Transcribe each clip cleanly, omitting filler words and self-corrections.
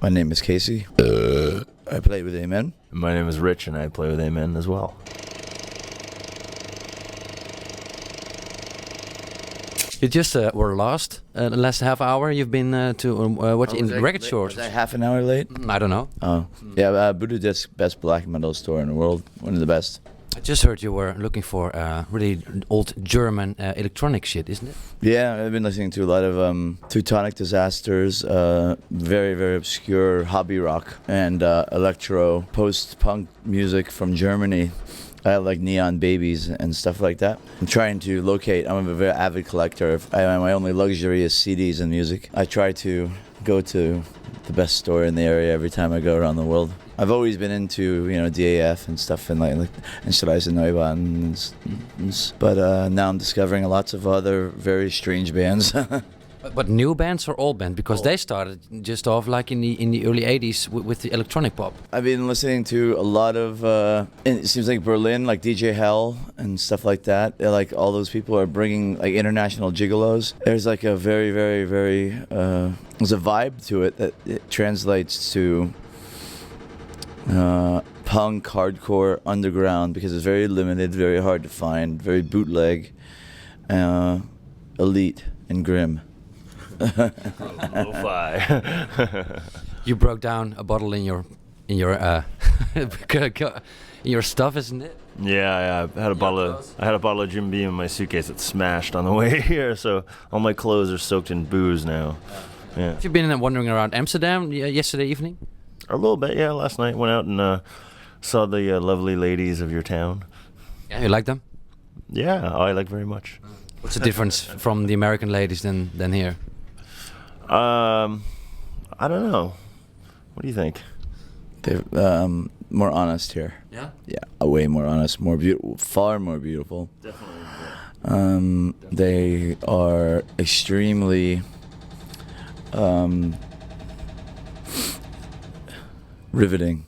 My name is Casey. I play with Amen. My name is Rich, and I play with Amen as well. You just were lost the last half hour. You've been to watch in record stores. Was I half an hour late? I don't know. Oh, yeah. Voodoo Disc, best black metal store in the world. One of the best. I just heard you were looking for really old German electronic shit, isn't it? Yeah, I've been listening to a lot of Teutonic Disasters, very, very obscure hobby rock, and electro, post-punk music from Germany. I like Neon Babies and stuff like that. I'm trying to locate, I'm a very avid collector. My only luxury is CDs and music. I try to go to the best store in the area every time I go around the world. I've always been into, DAF and stuff and Streise Neubahn, but now I'm discovering lots of other very strange bands. But new bands or old bands? Because they started just off like in the early 80s with the electronic pop. I've been listening to a lot of, it seems like Berlin, like DJ Hell and stuff like that. They're like all those people are bringing like international gigolos. There's like a very, very, very, there's a vibe to it that it translates to punk, hardcore, underground, because it's very limited, very hard to find, very bootleg, elite and grim. Lo-fi. You broke down a bottle in your in your stuff, isn't it? Yeah, I had a bottle of Jim Beam in my suitcase that smashed on the way here, so all my clothes are soaked in booze now. Yeah. Have you been wandering around Amsterdam yesterday evening? A little bit, yeah. Last night went out and saw the lovely ladies of your town. Yeah, you like them? Yeah, I like very much. What's the difference from the American ladies than here? I don't know. What do you think? They're more honest here. Yeah? Yeah, way more honest, more beautiful, far more beautiful. Definitely. Yeah. They are extremely riveting.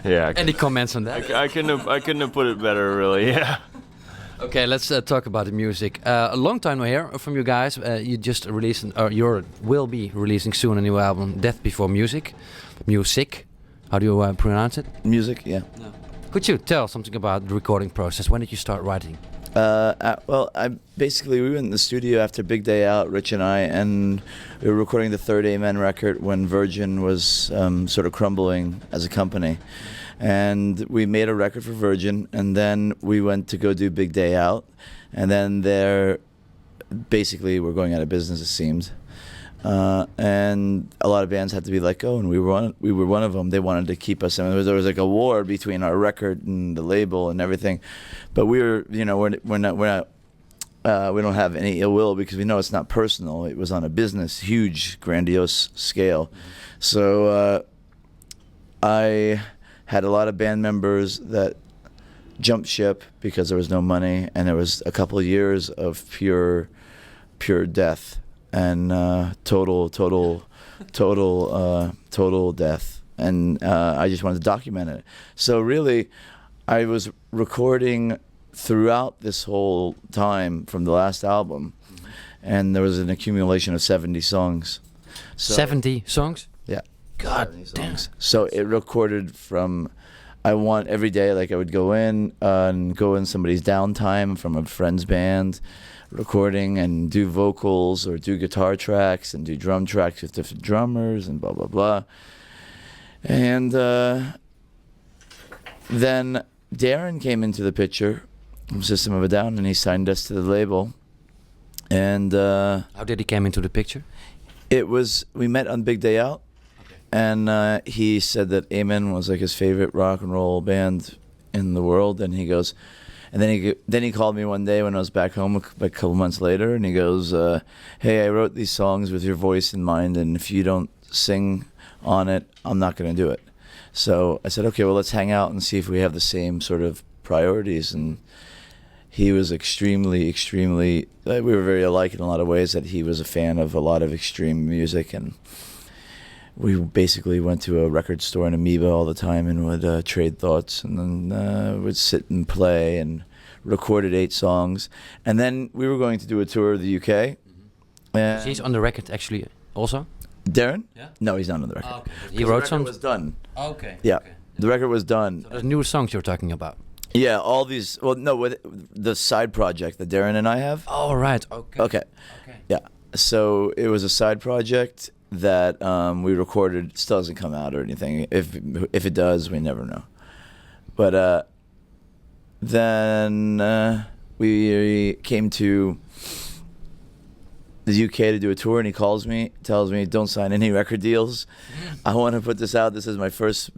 Yeah. Any comments on that? I couldn't have put it better, really. Yeah. Okay, let's talk about the music. A long time no hear from you guys. You just released, or you will be releasing soon a new album, Death Before Music. Music. How do you pronounce it? Music, yeah. No. Could you tell something about the recording process? When did you start writing? Well, we went in the studio after Big Day Out, Rich and I, and we were recording the third Amen record when Virgin was sort of crumbling as a company. And we made a record for Virgin, and then we went to go do Big Day Out, and then basically we're going out of business, it seemed. And a lot of bands had to be let go, and we were one of them. They wanted to keep us. I mean, there was like a war between our record and the label and everything, but we don't have any ill will because we know it's not personal. It was on a business, huge, grandiose scale. So I had a lot of band members that jumped ship because there was no money, and there was a couple of years of pure death. And total death, and I just wanted to document it. So really, I was recording throughout this whole time from the last album, and there was an accumulation of 70 songs. So, 70 songs? Yeah. God damn. So it recorded from, every day, like I would go in and go in somebody's downtime from a friend's band, recording and do vocals or do guitar tracks and do drum tracks with different drummers and blah, blah, blah. And then Daron came into the picture from System of a Down, and he signed us to the label. And how did he come into the picture? We met on Big Day Out. Okay. And he said that Amen was like his favorite rock and roll band in the world, and he goes, and then he called me one day when I was back home a couple months later, and he goes, hey, I wrote these songs with your voice in mind, and if you don't sing on it, I'm not going to do it. So I said, okay, well, let's hang out and see if we have the same sort of priorities. And he was extremely, we were very alike in a lot of ways, that he was a fan of a lot of extreme music, and we basically went to a record store in Amoeba all the time and would trade thoughts, and then would sit and play and recorded 8 songs. And then we were going to do a tour of the UK, He's on the record actually also. Daron? Yeah. No, he's not on the record. Oh, okay. He 'Cause wrote the some. record was done. Okay. Yeah, Okay. the record was done. So there's new songs you're talking about. Yeah, all these. Well, no, with the side project that Daron and I have. Oh right. Okay. Okay. Okay. Yeah. So it was a side project that we recorded. Still hasn't come out or anything. If it does, we never know. But then we came to the UK to do a tour, and he calls me, tells me, "Don't sign any record deals. I want to put this out. This is my first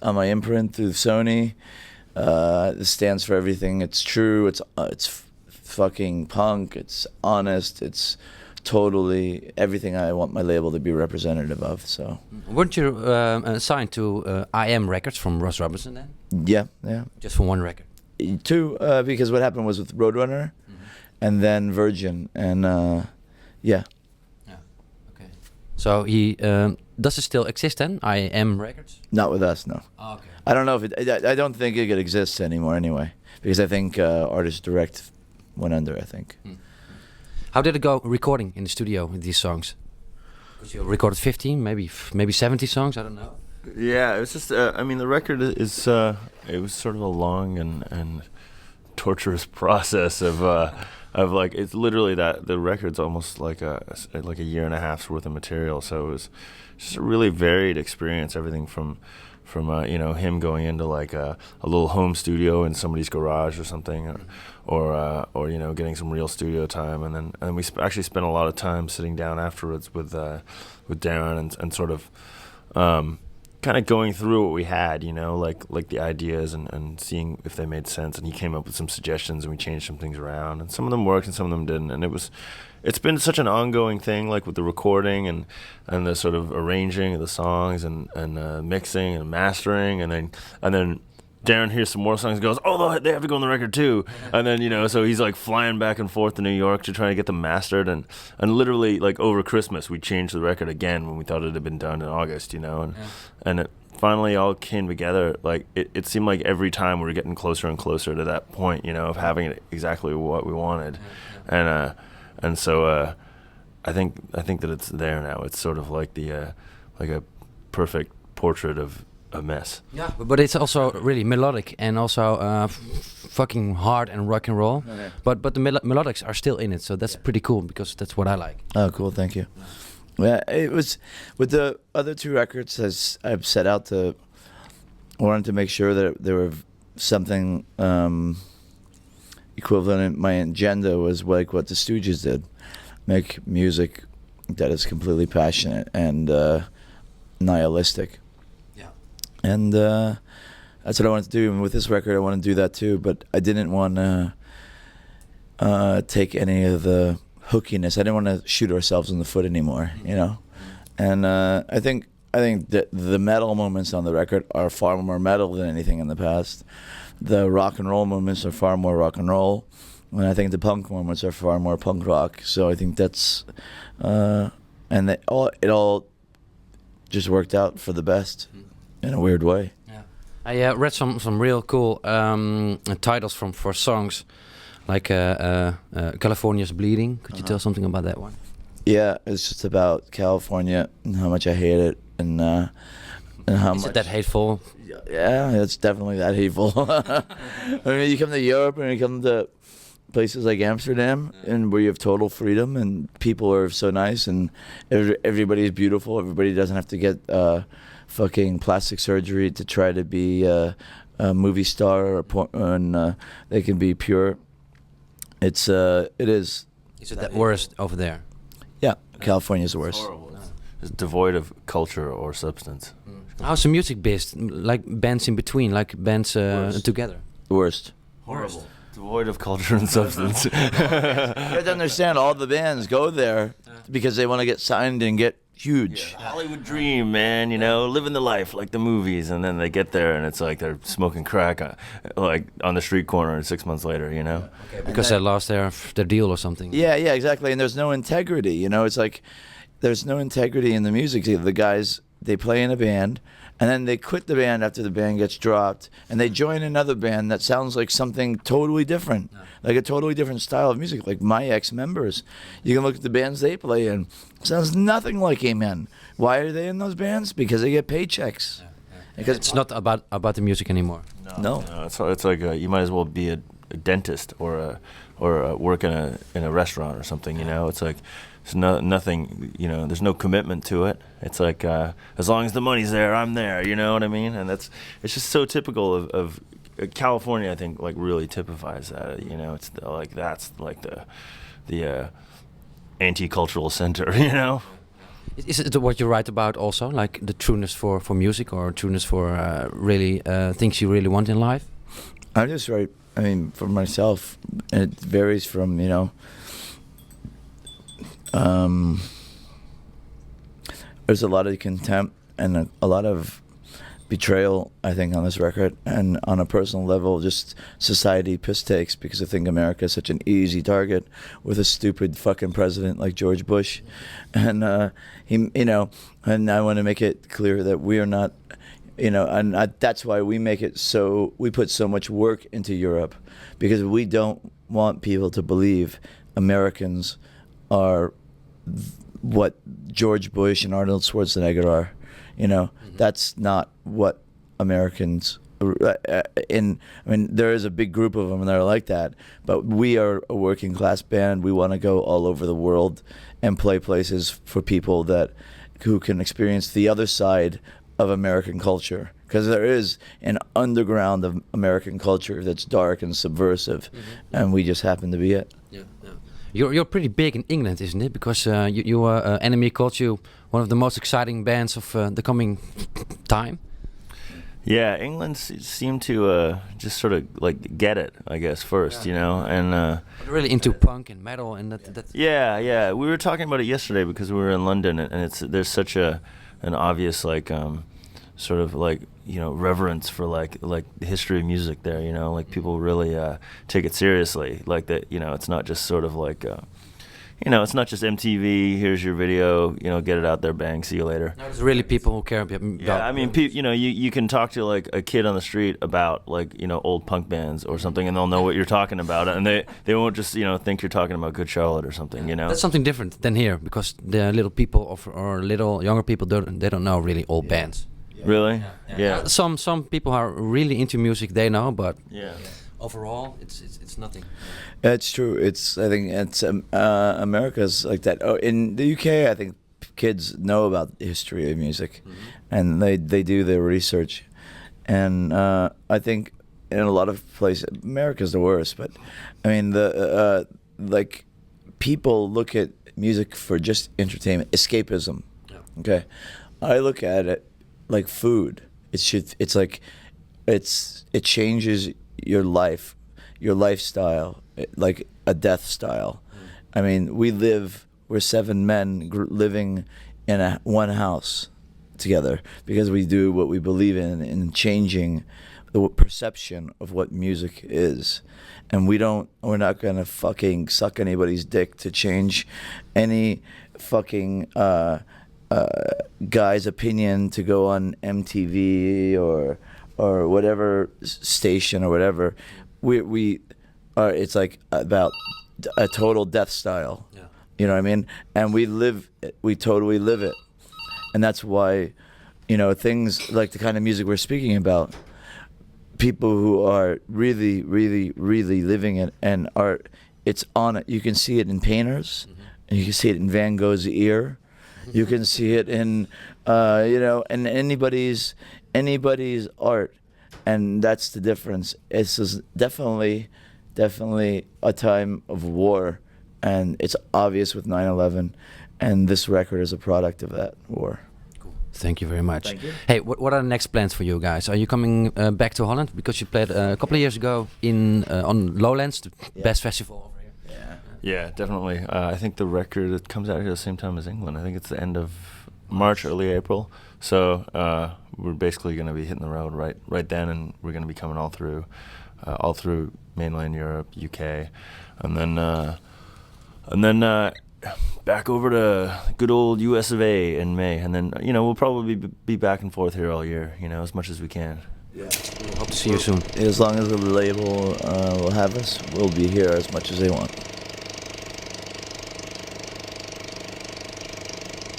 on my imprint through Sony. This stands for everything. It's true. It's fucking punk. It's honest. It's totally everything I want my label to be representative of." So, weren't you signed to IM Records from Ross Robinson then? yeah. Just for one record. Two, because what happened was with Roadrunner, and then Virgin, and yeah. Yeah. Okay. So he does it still exist then? IM Records? Not with us, no. Oh, okay. I don't know if I don't think it exists anymore anyway, because I think Artist Direct went under. I think. How did it go recording in the studio with these songs? Because you recorded 15, maybe 70 songs. I don't know. Yeah, it was just. I mean, the record is. It was sort of a long and torturous process of like it's literally that the record's almost like a year and a half's worth of material. So it was just a really varied experience. Everything from you know, him going into like a little home studio in somebody's garage or something, or you know, getting some real studio time, and we actually spent a lot of time sitting down afterwards with Daron and sort of kind of going through what we had, you know, like the ideas and seeing if they made sense. And he came up with some suggestions, and we changed some things around, and some of them worked and some of them didn't. And it's been such an ongoing thing, like with the recording and the sort of arranging of the songs and mixing and mastering, and then Daron hears some more songs and goes, "Oh, they have to go on the record too." And then, you know, so he's like flying back and forth to New York to try to get them mastered, and literally like over Christmas we changed the record again when we thought it had been done in August, you know, and it finally all came together. Like it seemed like every time we were getting closer and closer to that point, you know, of having it exactly what we wanted. And so I think that it's there now. It's sort of like like a perfect portrait of a mess. Yeah, but it's also really melodic and also fucking hard and rock and roll. Okay. But the melodics are still in it, so that's pretty cool because that's what I like. Oh, cool! Thank you. Yeah, it was with the other two records. As I've set out to, wanted to make sure that there were something equivalent. My agenda was like what the Stooges did: make music that is completely passionate and nihilistic. And that's what I wanted to do. And with this record, I want to do that too. But I didn't want to take any of the hookiness. I didn't want to shoot ourselves in the foot anymore, you know. And I think that the metal moments on the record are far more metal than anything in the past. The rock and roll moments are far more rock and roll, and I think the punk moments are far more punk rock. So I think that's and it all just worked out for the best. In a weird way. Yeah, I read some real cool titles for songs, like California's Bleeding. Could you tell something about that one? Yeah, it's just about California and how much I hate it, and how much. Is it that hateful? Yeah, it's definitely that hateful. I mean, you come to Europe and you come to places like Amsterdam, and where you have total freedom and people are so nice and everybody's beautiful. Everybody doesn't have to get fucking plastic surgery to try to be a movie star, and they can be pure. It is. Is it that worst over there? Yeah, California's the worst. It's horrible. It's devoid of culture or substance. How's the music based? Like bands in between, like bands together? Worst. Horrible. Devoid of culture and substance. You have to understand, all the bands go there because they want to get signed and get huge. Yeah, Hollywood dream, man, you know, living the life like the movies, and then they get there and it's like they're smoking crack like on the street corner, and 6 months later, you know. Okay, because they lost their deal or something. Yeah, exactly. And there's no integrity, you know. It's like there's no integrity in the music. The guys they play in a band, and then they quit the band after the band gets dropped, and they join another band that sounds like something totally different, like a totally different style of music. Like my ex-members, you can look at the bands they play in, sounds nothing like Amen. Why are they in those bands? Because they get paychecks. Because it's not about the music anymore. No. It's like you might as well be a dentist or work in a restaurant or something. You know, it's like it's nothing. You know, there's no commitment to it. It's like as long as the money's there, I'm there. You know what I mean? And it's just so typical of California. I think like really typifies that. You know, it's like that's like the anti-cultural center. You know. Is it what you write about also, like the trueness for music or trueness for really things you really want in life? I just write. I mean, for myself, and it varies from there's a lot of contempt and a lot of betrayal, I think, on this record, and on a personal level, just society piss takes, because I think America is such an easy target with a stupid fucking president like George Bush, and and I want to make it clear that we are not. That's why we put so much work into Europe, because we don't want people to believe Americans are what George Bush and Arnold Schwarzenegger are. That's not what Americans. There is a big group of them that are like that, but we are a working class band. We want to go all over the world and play places for people who can experience the other side of American culture, because there is an underground of American culture that's dark and subversive, and we just happen to be it. Yeah. You're pretty big in England, isn't it? Because Enemy called you one of the most exciting bands of the coming time. Yeah, England seemed to just sort of like get it, I guess, first, and really into punk and metal and that. Yeah. We were talking about it yesterday because we were in London, and there's such an obvious sort of like reverence for like the history of music there. Like people really take it seriously. Like that, it's not just sort of like. It's not just MTV. Here's your video. Get it out there. Bang. See you later. No, there's really people who care about. Yeah, I mean, you can talk to like a kid on the street about like old punk bands or something, and they'll know what you're talking about, and they won't just think you're talking about Good Charlotte or something. That's something different than here, because the little people or little younger people don't know really old bands. Really? Yeah. Some people are really into music. They know, but overall, it's nothing. It's true. I think it's America's like that. Oh, in the UK, I think kids know about the history of music, and they do their research. And I think in a lot of places, America's the worst. But I mean, like people look at music for just entertainment, escapism. Yeah. Okay, I look at it like food. It changes your life, your lifestyle, like a death style. I mean, we're 7 men living in one house together because we do what we believe in changing the perception of what music is. And we're not gonna fucking suck anybody's dick to change any fucking guy's opinion to go on MTV or whatever station or whatever. We are. It's like about a total death style. Yeah. You know what I mean? And we totally live it. And that's why, things like the kind of music we're speaking about, people who are really, really, really living it and it's on it. You can see it in painters, and you can see it in Van Gogh's ear. You can see it in, in anybody's art, and that's the difference. It's just definitely a time of war, and it's obvious with 9/11, and this record is a product of that war. Cool. Thank you very much. Thank you. Hey, what are the next plans for you guys? Are you coming back to Holland? Because you played a couple of years ago on Lowlands, the best festival over here. Yeah, definitely. I think the record it comes out here at the same time as England. I think it's the end of March, early April. So we're basically going to be hitting the road right then, and we're going to be coming all through mainland Europe, UK, and then back over to good old US of A in May, and then we'll probably be back and forth here all year, as much as we can. Yeah. Hope to see you soon. As long as the label will have us, we'll be here as much as they want.